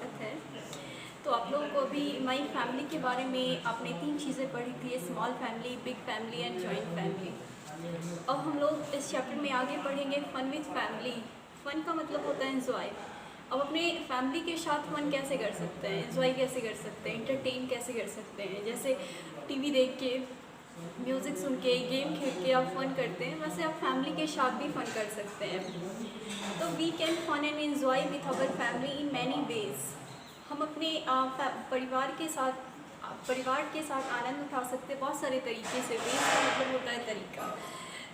स्वागत है। तो आप लोगों को अभी माई फैमिली के बारे में आपने 3 चीज़ें पढ़ी थी, small family, big family and joint family. अब हम लोग इस चैप्टर में आगे पढ़ेंगे फ़न विथ फैमिली। फ़न का मतलब होता है एंजॉय। अब अपने फैमिली के साथ फ़न कैसे कर सकते हैं, एंजॉय कैसे कर सकते हैं, एंटरटेन कैसे कर सकते हैं। जैसे टीवी देख के, म्यूज़िक सुन के, गेम खेल के आप फ़न करते हैं, वैसे आप फैमिली के साथ भी फ़न कर सकते हैं। तो we can fun and enjoy with our family in many ways. हम अपने परिवार के साथ आनंद उठा सकते हैं बहुत सारे तरीके से। वेज का मतलब होता है तरीका।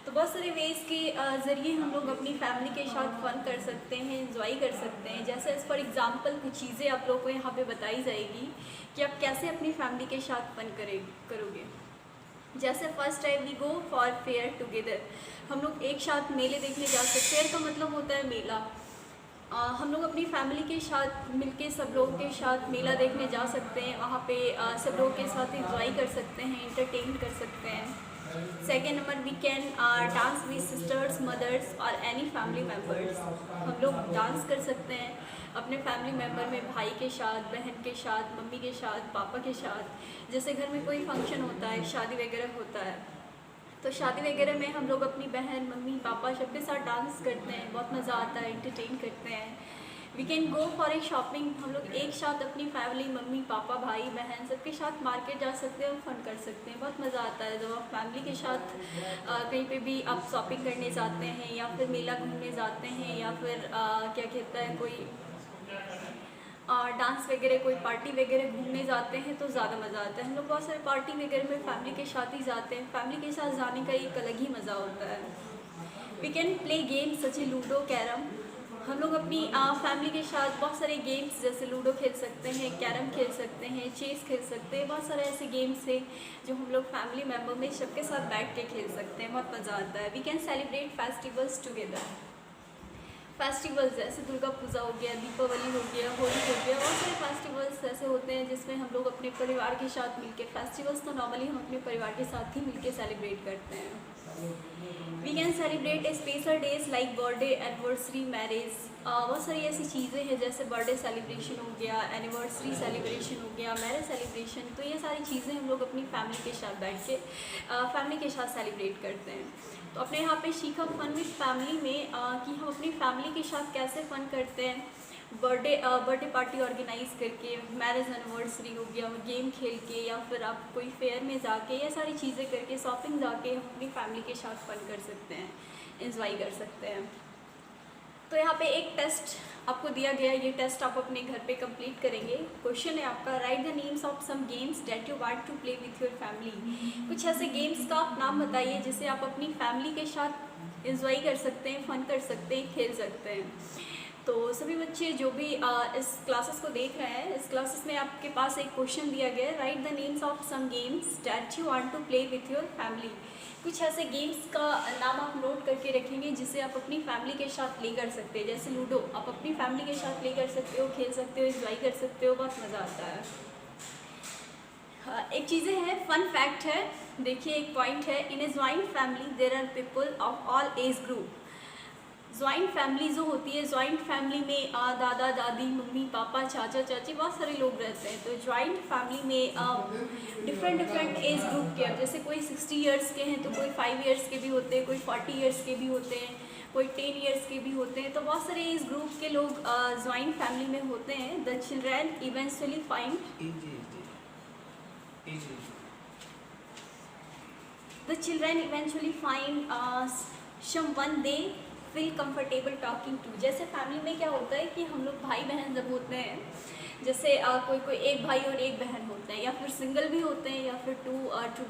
तो बहुत सारे वेज के ज़रिए हम लोग अपनी फैमिली के साथ फ़न कर सकते हैं, एंजॉय कर सकते हैं। जैसे फॉर एग्ज़ाम्पल कुछ चीज़ें आप लोगों को यहाँ पे बताई जाएगी कि आप कैसे अपनी फैमिली के साथ फ़न करोगे। जैसे first time we go for fair together. हम लोग एक साथ मेले देखने जा सकते हैं। फेयर का मतलब होता है मेला। हम लोग अपनी फैमिली के साथ मिलके सब लोगों के साथ मेला देखने जा सकते हैं। वहाँ पे सब लोगों के साथ इंजॉय कर सकते हैं, एंटरटेन कर सकते हैं। Second number, we can dance with sisters, mothers और एनी फैमिली मेम्बर्स। हम लोग डांस कर सकते हैं अपने फैमिली मेम्बर में, भाई के साथ, बहन के साथ, मम्मी के साथ, पापा के साथ। जैसे घर में कोई फंक्शन होता है, शादी वगैरह होता है, तो शादी वगैरह में हम लोग अपनी बहन, मम्मी, पापा सबके साथ डांस करते हैं, बहुत मज़ा आता है, एंटरटेन करते हैं। We can go for a shopping. हम लोग एक साथ अपनी फैमिली, मम्मी, पापा, भाई, बहन सबके साथ मार्केट जा सकते हैं और फन कर सकते हैं। बहुत मज़ा आता है जब आप फैमिली के साथ कहीं पे भी आप शॉपिंग करने जाते हैं या फिर मेला घूमने जाते हैं या फिर क्या कहता है कोई डांस वगैरह, कोई पार्टी वगैरह घूमने जाते हैं तो ज़्यादा मज़ा आता है। हम लोग बहुत सारे पार्टी वगैरह में फैमिली के साथ ही जाते हैं। फैमिली के साथ जाने का एक अलग ही मज़ा होता है। We can play games such a ludo, carrom. हम लोग अपनी फैमिली के साथ बहुत सारे गेम्स जैसे लूडो खेल सकते हैं, कैरम खेल सकते हैं, चेस खेल सकते हैं। बहुत सारे ऐसे गेम्स हैं जो हम लोग फैमिली मेम्बर में सबके साथ बैठ के खेल सकते हैं, बहुत मज़ा आता है। We can celebrate festivals together. Festivals जैसे दुर्गा पूजा हो गया, दीपावली हो गया, होली हो गया, बहुत सारे फेस्टिवल्स ऐसे होते हैं जिसमें हम लोग अपने परिवार के साथ मिलके, फेस्टिवल्स तो नॉर्मली हम अपने परिवार के साथ ही मिलके सेलिब्रेट करते हैं। We can celebrate a special days like birthday, anniversary, marriage. बहुत सारी ऐसी चीज़ें हैं जैसे बर्थडे सेलिब्रेशन हो गया, एनिवर्सरी सेलिब्रेशन हो गया, मैरिज सेलिब्रेशन। तो ये सारी चीज़ें हम लोग अपनी फैमिली के साथ बैठ के फैमिली के साथ सेलिब्रेट करते हैं। तो अपने यहाँ पे सीखा फन विद फैमिली में कि हम अपनी फैमिली के साथ कैसे फ़न करते हैं। बर्थडे पार्टी ऑर्गेनाइज करके, मैरिज एनिवर्सरी हो गया, गेम खेल के, या फिर आप कोई फेयर में जाके, ये सारी चीज़ें करके, शॉपिंग जाके हम अपनी फैमिली के साथ फ़न कर सकते हैं, इंजॉय कर सकते हैं। तो यहाँ पे एक टेस्ट आपको दिया गया, ये टेस्ट आप अपने घर पे कंप्लीट करेंगे। क्वेश्चन है आपका, write the names of some games that you want to play with your family. कुछ ऐसे गेम्स का आप नाम बताइए जिसे आप अपनी फैमिली के साथ इंजॉय कर सकते हैं, फन कर सकते हैं, खेल सकते हैं। तो सभी बच्चे जो भी इस क्लासेस को देख रहे हैं, इस क्लासेस में आपके पास एक क्वेश्चन दिया गया है, write the names of some games that you want to play with your family. कुछ ऐसे गेम्स का नाम आप नोट करके रखेंगे जिसे आप अपनी फैमिली के साथ प्ले कर सकते हैं। जैसे लूडो आप अपनी फैमिली के साथ प्ले कर सकते हो, खेल सकते हो, एंजॉय कर सकते हो, बहुत मज़ा आता है। एक चीज़ें हैं, फन फैक्ट है, देखिए एक पॉइंट है, in a joint family there are people of all age group. Joint family जो होती है, जॉइंट फैमिली में दादा दादी, मम्मी पापा, चाचा चाची, बहुत सारे लोग रहते हैं। तो जॉइंट फैमिली में डिफरेंट एज ग्रुप के, जैसे कोई 60 इयर्स के हैं तो कोई 5 इयर्स के भी होते हैं, कोई 40 इयर्स के भी होते हैं, कोई 10 इयर्स के भी होते हैं। तो बहुत सारे एज ग्रुप के लोग जॉइंट फैमिली में होते हैं। The children eventually find someone they feel comfortable talking to। जैसे फैमिली में क्या होता है कि हम लोग भाई बहन जब होते हैं, जैसे कोई एक भाई और एक बहन होते हैं, या फिर सिंगल भी होते हैं, या फिर टू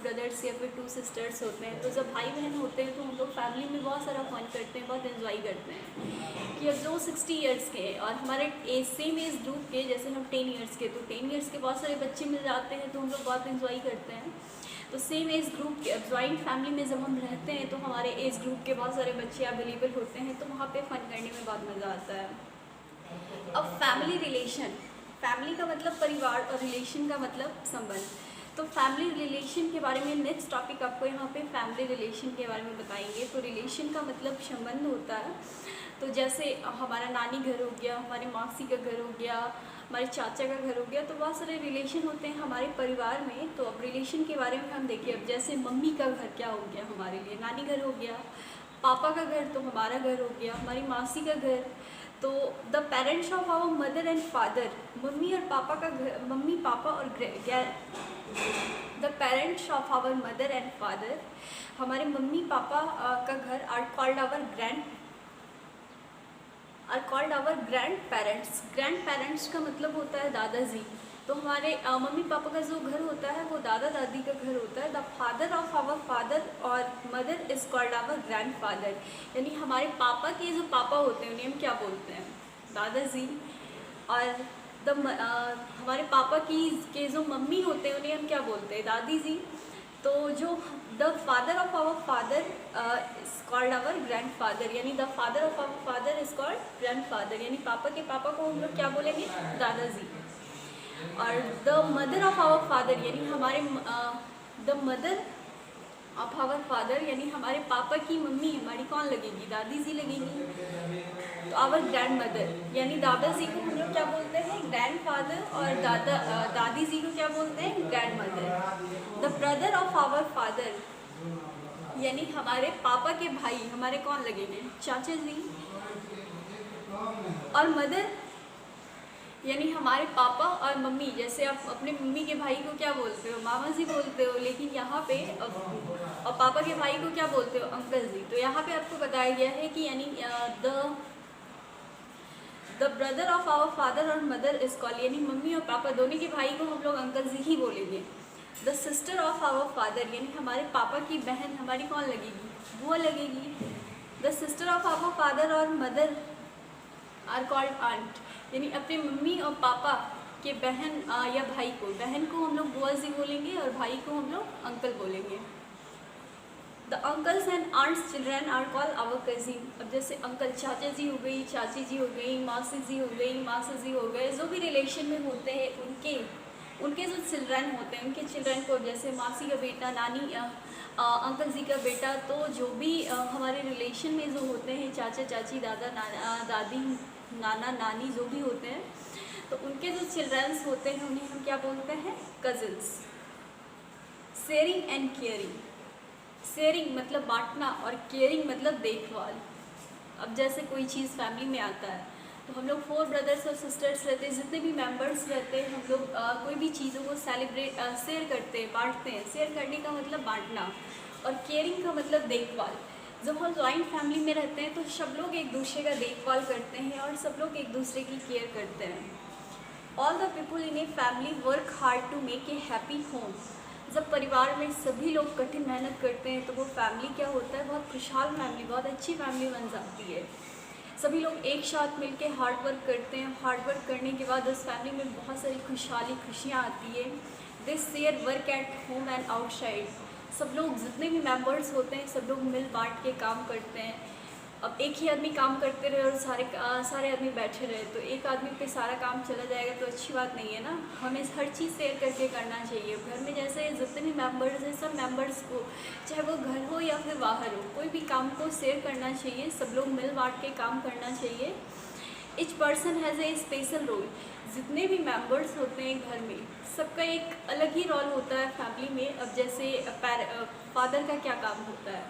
ब्रदर्स या फिर 2 सिस्टर्स होते हैं। तो जब भाई बहन होते हैं तो हम लोग फैमिली में बहुत सारा फन करते हैं, बहुत एंजॉय करते हैं। कि अब जो 60 इयर्स के और हमारे सेम एज ग्रुप के, जैसे हम 10 इयर्स के, तो 10 इयर्स के बहुत सारे बच्चे मिल जाते हैं तो हम लोग बहुत एंजॉय करते हैं। तो सेम एज ग्रुप के, अब जॉइंट फैमिली में जब हम रहते हैं तो हमारे एज ग्रुप के बहुत सारे बच्चे अवेलेबल होते हैं, तो वहाँ पे फ़न करने में बहुत मज़ा आता है। अब फैमिली रिलेशन, फैमिली का मतलब परिवार और रिलेशन का मतलब संबंध। तो फैमिली रिलेशन के बारे में नेक्स्ट टॉपिक आपको यहाँ पे फैमिली रिलेशन के बारे में बताएंगे। तो रिलेशन का मतलब संबंध होता है। तो जैसे हमारा नानी घर हो गया, हमारे मासी का घर हो गया, हमारे चाचा का घर हो गया, तो बहुत सारे रिलेशन होते हैं हमारे परिवार में। तो अब रिलेशन के बारे में हम देखिए, अब जैसे मम्मी का घर क्या हो गया हमारे लिए, नानी घर हो गया, पापा का घर तो हमारा घर हो गया, हमारी मासी का घर। तो the parents of our mother and father, mummy और पापा का घर, मम्मी पापा और the parents of our mother and father, हमारे मम्मी पापा का घर are called our grandparents. Grandparents का मतलब होता है दादाजी। तो हमारे मम्मी पापा का जो घर होता है वो दादा दादी का घर होता है। The father of our father और mother is called our grandfather, यानी हमारे पापा के जो पापा होते हैं उन्हें हम क्या बोलते हैं, दादाजी। और हमारे पापा के जो मम्मी होते हैं उन्हें हम क्या बोलते हैं, दादी जी। तो जो the father of our father is called our grandfather, यानी the father of our father is called grandfather, यानी पापा के पापा को हम लोग क्या बोलेंगे, दादाजी। और the mother of our father, यानी हमारे the mother of our father, यानी हमारे पापा की मम्मी हमारी कौन लगेगी, दादी जी लगेगी। तो आवर ग्रैंड मदर, यानी दादाजी को हम लोग क्या बोलते हैं, ग्रैंड फादर, और दादी जी को क्या बोलते हैं, grandmother. The brother of our father, यानी हमारे पापा के भाई हमारे कौन लगेंगे, चाचा जी। और मदर, यानी हमारे पापा और मम्मी, जैसे आप अपने मम्मी के भाई को क्या बोलते हो, मामा जी बोलते हो, लेकिन यहाँ पे और पापा के भाई को क्या बोलते हो, अंकल जी। तो यहाँ पे आपको बताया गया है कि यानी the brother of our father और मदर इज कॉल्ड, यानी मम्मी और पापा दोनों के भाई को हम लोग अंकल जी ही बोलेंगे। The sister of our father, यानी हमारे पापा की बहन हमारी कौन लगेगी, बुआ लगेगी। The sister of our father और मदर आर कॉल्ड आंट, यानी अपने मम्मी और पापा के बहन या भाई को, बहन को हम लोग बुआ जी बोलेंगे और भाई को हम लोग अंकल बोलेंगे। The uncles and aunts children are called our cousin. अब जैसे अंकल चाचा जी हो गई, चाची जी हो गई, मासी जी हो गई, मासा जी हो गए, जो भी रिलेशन में होते हैं उनके जो चिल्ड्रन होते हैं, उनके चिल्ड्रन को, जैसे मासी का बेटा, नानी अंकल जी का बेटा, तो जो भी हमारे रिलेशन में जो होते हैं, चाचा चाची, दादा दादी, नाना नानी, जो भी होते हैं, तो उनके जो चिल्ड्रंस होते हैं उन्हें हम क्या बोलते हैं, cousins. Sharing and caring, sharing मतलब बांटना और केयरिंग मतलब देखभाल। अब जैसे कोई चीज़ फैमिली में आता है तो हम लोग 4 ब्रदर्स और सिस्टर्स रहते हैं, जितने भी मेंबर्स रहते हैं, हम लोग कोई भी चीज़ों को शेयर करते हैं, बांटते हैं। शेयर करने का मतलब बांटना, और केयरिंग का मतलब देखभाल। जब हम जॉइंट फैमिली में रहते हैं तो सब लोग एक दूसरे का देखभाल करते हैं और सब लोग एक दूसरे की केयर करते हैं। All the people in a family work hard to make a happy home. जब परिवार में सभी लोग कठिन मेहनत करते हैं तो वो फैमिली क्या होता है, बहुत खुशहाल फैमिली, बहुत अच्छी फैमिली बन जाती है। सभी लोग एक साथ मिलके हार्ड वर्क करते हैं। हार्ड वर्क करने के बाद उस फैमिली में बहुत सारी खुशियाँ आती है। They share work at home and outside. सब लोग जितने भी मेंबर्स होते हैं सब लोग मिल बांट के काम करते हैं। अब एक ही आदमी काम करते रहे और सारे आदमी बैठे रहे तो एक आदमी पे सारा काम चला जाएगा तो अच्छी बात नहीं है ना। हमें हर चीज़ शेयर करके करना चाहिए। घर में जैसे जितने भी मेंबर्स हैं सब मेंबर्स को, चाहे वो घर हो या फिर बाहर हो, कोई भी काम को शेयर करना चाहिए। सब लोग मिल बांट के काम करना चाहिए। Each person has a special role. जितने भी मेंबर्स होते हैं घर में सबका एक अलग ही रोल होता है फैमिली में। अब जैसे फादर का क्या काम होता है,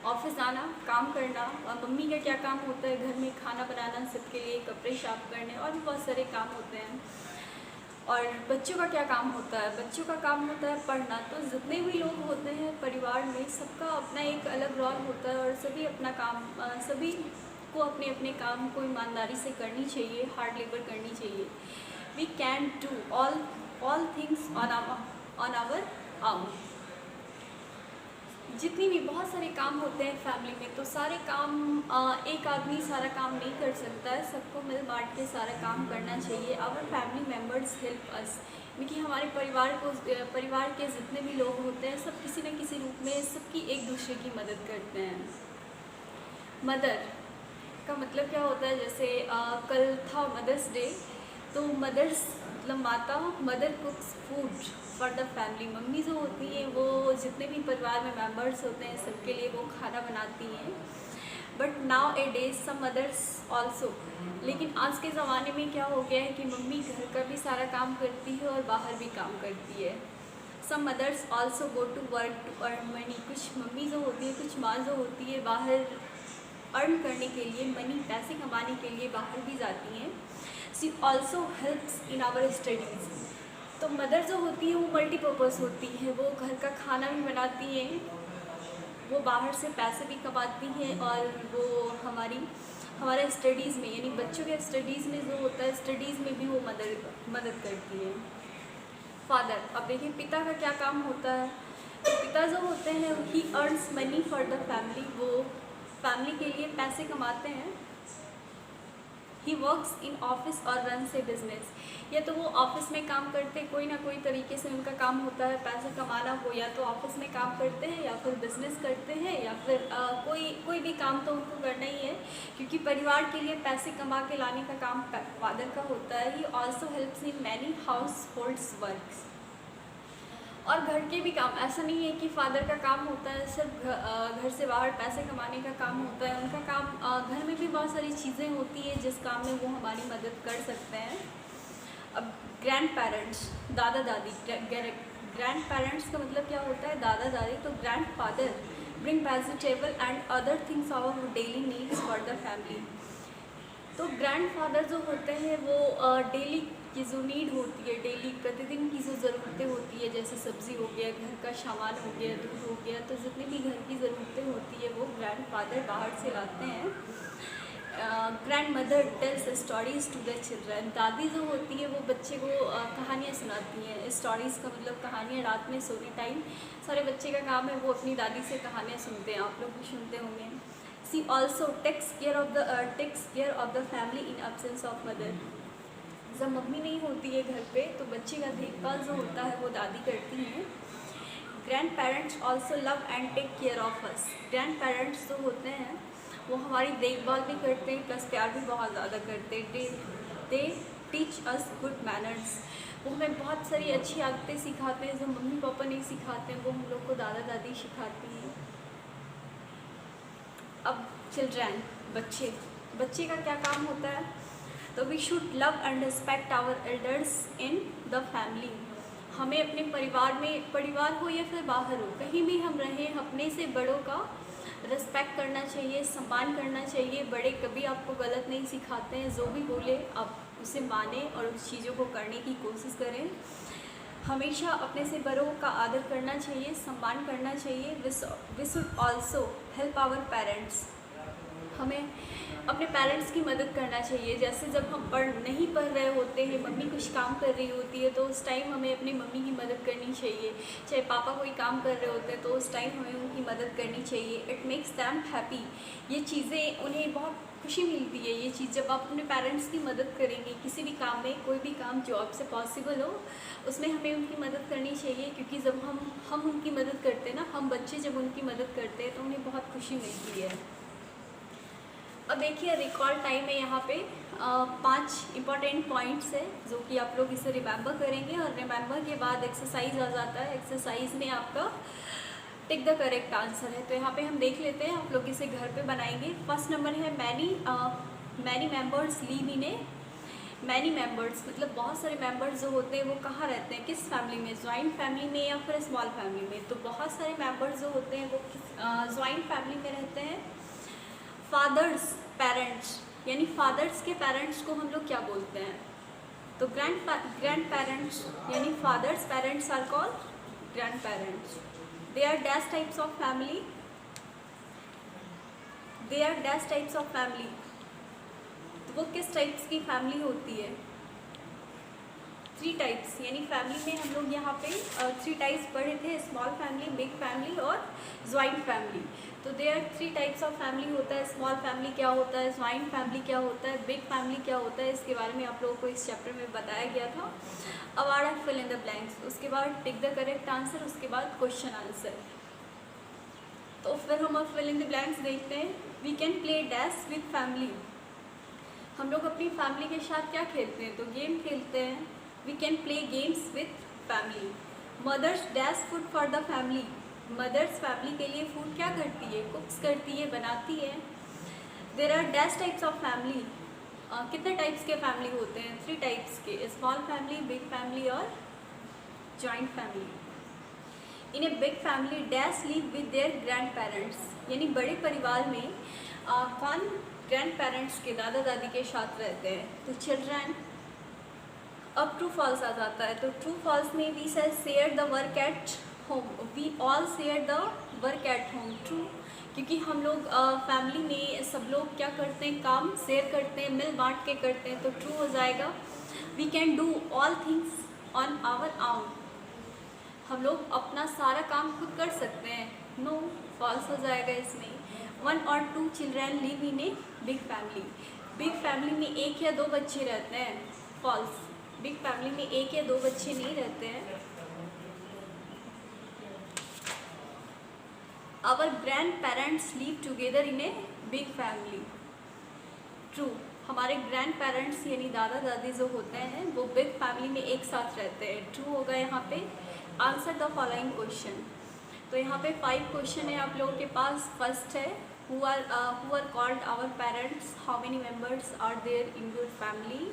ऑफिस आना, काम करना, और मम्मी का क्या काम होता है, घर में खाना बनाना, सबके लिए कपड़े साफ करने, और भी बहुत सारे काम होते हैं। और बच्चों का क्या काम होता है, बच्चों का काम होता है पढ़ना। तो जितने भी लोग होते हैं परिवार में सबका अपना एक अलग रोल होता है और सभी अपना काम, सभी को अपने अपने काम को ईमानदारी से करनी चाहिए, हार्ड लेबर करनी चाहिए। We can do all things on our own। जितनी भी बहुत सारे काम होते हैं फैमिली में तो सारे काम एक आदमी सारा काम नहीं कर सकता है। सबको मिल बांट के सारा काम करना चाहिए। Our family members help us, क्योंकि हमारे परिवार के जितने भी लोग होते हैं सब किसी न किसी रूप में सबकी एक दूसरे की मदद करते हैं। मदर का मतलब क्या होता है, जैसे कल था मदर्स डे, तो मदर्स मतलब माता, mother कुक्स food for the family. Mummy जो होती हैं वो जितने भी परिवार में मेंबर्स होते हैं सबके लिए वो खाना बनाती हैं। But nowadays some mothers also, लेकिन आज के ज़माने में क्या हो गया है कि मम्मी घर का भी सारा काम करती है और बाहर भी काम करती है। Some mothers also go to work to earn money, कुछ मम्मी जो होती है, कुछ माँ जो होती है बाहर अर्न करने के लिए, मनी पैसे कमाने के लिए बाहर भी जाती हैं। She also helps in our studies. तो मदर जो होती है वो मल्टीपर्पज़ होती है, वो घर का खाना भी बनाती हैं, वो बाहर से पैसे भी कमाती हैं और वो हमारे स्टडीज़ में यानी बच्चों के स्टडीज़ में जो होता है स्टडीज़ में भी वो मदद करती है। फादर, अब देखिए पिता का क्या काम होता है। तो पिता जो होते हैं ही earns money for the family, वो फैमिली के लिए पैसे कमाते हैं। ही वर्क्स इन ऑफिस और रन से बिजनेस, या तो वो ऑफिस में काम करते, कोई ना कोई तरीके से उनका काम होता है पैसे कमाना, हो या तो ऑफिस में काम करते हैं या फिर बिजनेस करते हैं या फिर कोई भी काम तो उनको करना ही है, क्योंकि परिवार के लिए पैसे कमा के लाने का काम फादर का होता है। He also helps in many house holds works, और घर के भी काम, ऐसा नहीं है कि फादर का काम होता है सिर्फ घर से बाहर पैसे कमाने का काम होता है, उनका काम घर में भी बहुत सारी चीज़ें होती हैं जिस काम में वो हमारी मदद कर सकते हैं। अब ग्रैंड पेरेंट्स, दादा दादी, ग्रैंड पेरेंट्स का मतलब क्या होता है, दादा दादी। तो grandfather bring vegetable and other things our daily needs for the family. तो ग्रैंड फादर जो होते हैं वो डेली की जो नीड होती है, डेली प्रतिदिन की जो ज़रूरतें होती है, जैसे सब्ज़ी हो गया, घर का सामान हो गया, दूध हो गया, तो जितनी भी घर की ज़रूरतें होती है वो ग्रैंड फादर बाहर से लाते हैं। Grandmother tells stories to the children, दादी जो होती है वो बच्चे को कहानियाँ सुनाती हैं। स्टोरीज़ का मतलब कहानियाँ, रात में सोने टाइम सारे बच्चे का काम है वो अपनी दादी से कहानियाँ सुनते हैं, आप लोग भी सुनते होंगे। She also takes care of the family in absence of mother, जब मम्मी नहीं होती है घर पे तो बच्चे का देखभाल जो होता है वो दादी करती हैं। Grandparents also love and take care of us, grandparents जो होते हैं वो हमारी देखभाल भी करते हैं प्लस प्यार भी बहुत ज़्यादा करते हैं। They teach us good manners, वो हमें बहुत सारी अच्छी आदतें सिखाते हैं जो मम्मी पापा नहीं सिखाते हैं, वो हम लोग को दादा दादी सिखाती हैं। अब चिल्ड्रन, बच्चे का क्या काम होता है, तो we should love and respect our elders in the family, हमें अपने परिवार हो या फिर बाहर हो, कहीं भी हम रहें, अपने से बड़ों का रिस्पेक्ट करना चाहिए, सम्मान करना चाहिए। बड़े कभी आपको गलत नहीं सिखाते हैं, जो भी बोले आप उसे माने और उस चीज़ों को करने की कोशिश करें। हमेशा अपने से बड़ों का आदर करना चाहिए, सम्मान करना चाहिए। We should also help our parents, हमें अपने पेरेंट्स की मदद करना चाहिए। जैसे जब हम नहीं पढ़ रहे होते हैं, मम्मी कुछ काम कर रही होती है तो उस टाइम हमें अपनी मम्मी की मदद करनी चाहिए। चाहे पापा कोई काम कर रहे होते हैं तो उस टाइम हमें उनकी मदद करनी चाहिए। इट मेक्स दैम हैप्पी, ये चीज़ें उन्हें बहुत खुशी मिलती है। ये चीज़ जब आप अपने पेरेंट्स की मदद करेंगे किसी भी काम में, कोई भी काम जो आपसे पॉसिबल हो उसमें हमें उनकी मदद करनी चाहिए, क्योंकि जब हम उनकी मदद करते हैं ना, हम बच्चे जब उनकी मदद करते हैं तो उन्हें बहुत खुशी मिलती है। अब देखिए रिकॉल टाइम है, यहाँ पे 5 इम्पॉर्टेंट पॉइंट्स है जो कि आप लोग इसे रिमेंबर करेंगे और रिमेंबर के बाद एक्सरसाइज आ जाता है। एक्सरसाइज में आपका टिक द करेक्ट आंसर है, तो यहाँ पे हम देख लेते हैं, आप लोग इसे घर पे बनाएंगे। फर्स्ट नंबर है मैनी मेंबर्स लीव इन ए, मैनी मेंबर्स मतलब बहुत सारे मेंबर्स जो होते हैं वो कहाँ रहते हैं, किस फैमिली में, जॉइंट फैमिली में या फिर स्मॉल फैमिली में। तो बहुत सारे मेंबर्स जो होते हैं वो जॉइंट फैमिली में रहते हैं। फादर्स पेरेंट्स, यानी फादर्स के पेरेंट्स को हम लोग क्या बोलते हैं, तो ग्रैंड पेरेंट्स, यानी fathers parents are called grandparents. They are dash types of family, they are dash types of family, तो वो किस टाइप्स की फैमिली होती है, 3 टाइप्स, यानी फैमिली में हम लोग यहाँ पे 3 टाइप्स पढ़े थे, स्मॉल फैमिली, बिग फैमिली और ज्वाइंट फैमिली। तो they are 3 types of family होता है। स्मॉल फैमिली क्या होता है, ज्वाइंट फैमिली क्या होता है, बिग फैमिली क्या होता है, इसके बारे में आप लोगों को इस चैप्टर में बताया गया था। अब आ रहा है फिल इन द ब्लैंक्स, उसके बाद टिक द करेक्ट आंसर, उसके बाद क्वेश्चन आंसर। तो फिर हम अब फिल इन द ब्लैंक्स देखते हैं। We can play dash with family, हम लोग अपनी फैमिली के साथ क्या खेलते हैं, तो गेम खेलते हैं। We can play games with family. Mothers dash food for the family, mothers family के लिए फूड क्या करती है, कुक्स करती है, बनाती है। There are dash types of family. कितने टाइप्स के फैमिली होते हैं? 3 टाइप्स के, स्मॉल फैमिली, बिग फैमिली और joint family. In a big family dash live with their grandparents, यानी बड़े परिवार में कौन ग्रैंड पेरेंट्स के, दादा दादी के साथ रहते हैं? तो चिल्ड्रन। अब ट्रू फॉल्स आ जाता है, तो ट्रू फॉल्स में we share the work at home, we all share the work at home. True, क्योंकि हम लोग फैमिली में सब लोग क्या करते हैं, काम शेयर करते हैं, मिल बांट के करते हैं, तो ट्रू हो जाएगा। We can do all things on our own, हम लोग अपना सारा काम खुद कर सकते हैं। नो, फॉल्स हो जाएगा इसमें। 1 or 2 children live in a big family, big family में 1 या 2 बच्चे रहते हैं। फॉल्स, बिग फैमिली में 1 या 2 बच्चे नहीं रहते हैं। Our grandparents live together in a big family. True, हमारे ग्रैंड पेरेंट्स यानी दादा दादी जो होते हैं वो बिग फैमिली में एक साथ रहते हैं। ट्रू होगा यहाँ पे। Answer the following question. तो यहाँ पे 5 क्वेश्चन है आप लोगों के पास। फर्स्ट है who are called our parents, how many members are there in your family।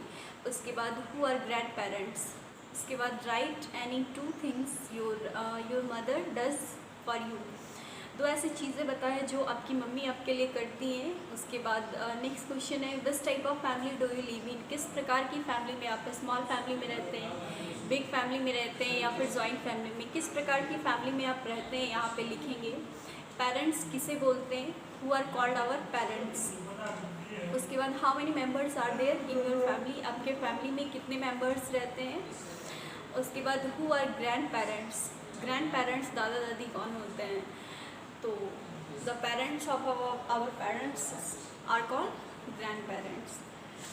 उसके बाद who are grandparents। उसके बाद write any 2 things your mother does for you। 2 ऐसी चीज़ें बताएं जो आपकी मम्मी आपके लिए करती हैं। उसके बाद नेक्स्ट क्वेश्चन है which type of family do you live in, किस प्रकार की फैमिली में आप, स्मॉल फैमिली में रहते हैं, बिग फैमिली में रहते हैं या फिर जॉइंट फैमिली में, किस प्रकार की फैमिली में आप रहते हैं, यहाँ पे लिखेंगे। पेरेंट्स किसे बोलते हैं, who are called our parents. उसके बाद how many members are there in your family, आपके फैमिली में कितने मेम्बर्स रहते हैं। उसके बाद who are grandparents, grandparents दादा दादी कौन होते हैं, तो the parents of our parents are called grandparents.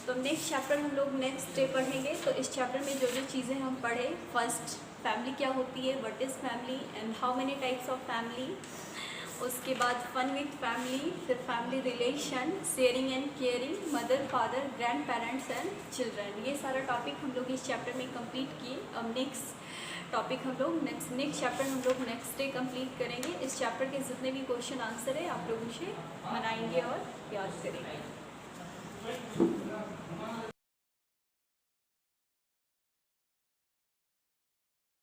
तो नेक्स्ट चैप्टर हम लोग नेक्स्ट डे पढ़ेंगे। तो इस चैप्टर में जो जो चीज़ें हम पढ़े, फर्स्ट फैमिली क्या होती है, what is family and how many types of family. उसके बाद फन विथ फैमिली, फिर family relation, sharing and caring, mother father, grand parents and children, ये सारा टॉपिक हम लोग इस चैप्टर में कंप्लीट किए। अब नेक्स्ट टॉपिक हम लोग नेक्स्ट चैप्टर हम लोग नेक्स्ट डे कंप्लीट करेंगे। इस चैप्टर के जितने भी क्वेश्चन आंसर है आप लोग उसे बनाएंगे और याद करेंगे।